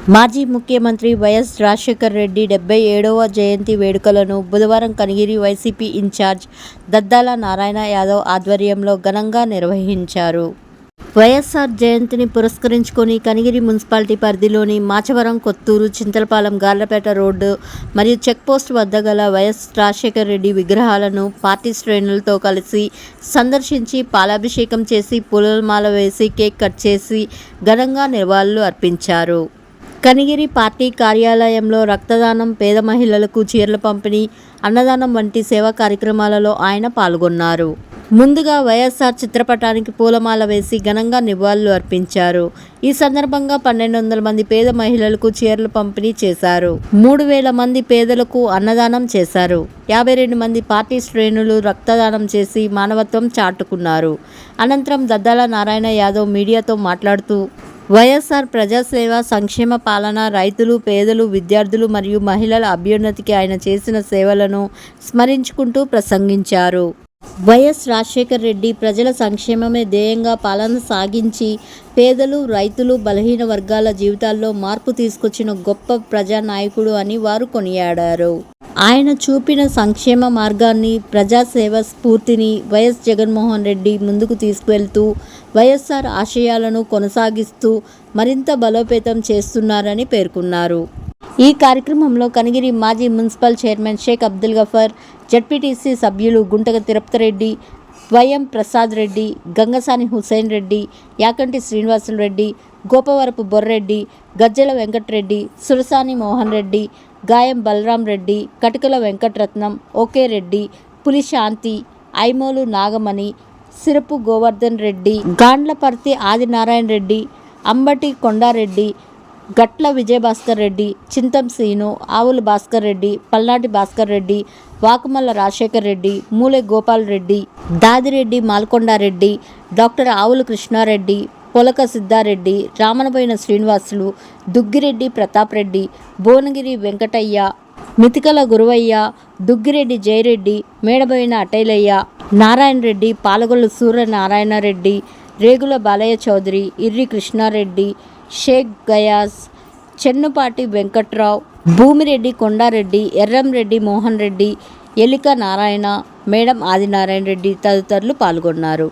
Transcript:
మాజీ ముఖ్యమంత్రి వైఎస్ రాజశేఖర్ రెడ్డి 77వ జయంతి వేడుకలను బుధవారం కనిగిరి వైసీపీ ఇన్ఛార్జ్ దద్దాల నారాయణ యాదవ్ ఆధ్వర్యంలో ఘనంగా నిర్వహించారు. వైఎస్ఆర్ జయంతిని పురస్కరించుకొని కనిగిరి మున్సిపాలిటీ పరిధిలోని మాచవరం, కొత్తూరు, చింతలపాలెం, గార్లపేట రోడ్డు మరియు చెక్పోస్ట్ వద్ద గల వైఎస్ రాజశేఖర్ రెడ్డి విగ్రహాలను పార్టీ శ్రేణులతో కలిసి సందర్శించి పాలాభిషేకం చేసి, పూలమాల వేసి, కేక్ కట్ చేసి ఘనంగా నివాళులు అర్పించారు. కనిగిరి పార్టీ కార్యాలయంలో రక్తదానం, పేద మహిళలకు చీరల పంపిణీ, అన్నదానం వంటి సేవా కార్యక్రమాలలో ఆయన పాల్గొన్నారు. ముందుగా వైఎస్ఆర్ చిత్రపటానికి పూలమాల వేసి ఘనంగా నివాళులు అర్పించారు. ఈ సందర్భంగా 1200 మంది పేద మహిళలకు చీరలు పంపిణీ చేశారు. 3000 మంది పేదలకు అన్నదానం చేశారు. 52 మంది పార్టీ శ్రేణులు రక్తదానం చేసి మానవత్వం చాటుకున్నారు. అనంతరం దద్దాల నారాయణ యాదవ్ మీడియాతో మాట్లాడుతూ వైఎస్ఆర్ ప్రజాసేవ, సంక్షేమ పాలన, రైతులు, పేదలు, విద్యార్థులు మరియు మహిళల అభ్యున్నతికి ఆయన చేసిన సేవలను స్మరించుకుంటూ ప్రసంగించారు. వైఎస్ రాజశేఖర్ రెడ్డి ప్రజల సంక్షేమమే ధ్యేయంగా పాలన సాగించి పేదలు, రైతులు, బలహీన వర్గాల జీవితాల్లో మార్పు తీసుకొచ్చిన గొప్ప ప్రజానాయకుడు అని వారు కొనియాడారు. ఆయన చూపిన సంక్షేమ మార్గాన్ని, ప్రజాసేవ స్ఫూర్తిని వైఎస్ జగన్మోహన్ రెడ్డి ముందుకు తీసుకువెళ్తూ వైఎస్ఆర్ ఆశయాలను కొనసాగిస్తూ మరింత బలోపేతం చేస్తున్నారని పేర్కొన్నారు. ఈ కార్యక్రమంలో కనిగిరి మాజీ municipal chairman Sheikh Abdul Gafar, ZPTC సభ్యులు Guntaka Tirupathireddy, YM Prasad Reddy, Gangasani Hussain Reddy, Yakanti Srinivasulareddy, Gopavarapu Borreddy, Gajjala Venkatareddy, Surasani Mohan Reddy, Gayam Balaram Reddy, Katikala Venkataratnam, OK Reddy, Puli Shanti, ఐమోలు Nagamani, syrup Govardhan Reddy, Gandlaparthi Adinarayana Reddy, Ambati Kondareddy, గట్ల విజయభాస్కర్ రెడ్డి, చింతం సీను, ఆవుల భాస్కర్ రెడ్డి, పల్నాటి భాస్కర్ రెడ్డి, వాకుమల్ల రాజశేఖర్ రెడ్డి, మూలె గోపాల్ రెడ్డి, దాదిరెడ్డి మాల్కొండారెడ్డి, డాక్టర్ ఆవుల కృష్ణారెడ్డి, పొలక సిద్ధారెడ్డి, రామనబోయిన శ్రీనివాసులు, దుగ్గిరెడ్డి ప్రతాప్ రెడ్డి, భువనగిరి వెంకటయ్య, మితికల గురువయ్య, దుగ్గిరెడ్డి జయరెడ్డి, మేడబోయిన అటైలయ్య, నారాయణ రెడ్డి, పాలగొల్లు సూర్యనారాయణ రెడ్డి, రేగుల బాలయ్య చౌదరి, ఇర్రి కృష్ణారెడ్డి, షేక్ గయాస్, చెన్నుపాటి వెంకట్రావు, భూమిరెడ్డి కొండారెడ్డి, ఎర్రంరెడ్డి మోహన్ రెడ్డి, ఎలిక నారాయణ, మేడం ఆదినారాయణ రెడ్డి తదితరులు పాల్గొన్నారు.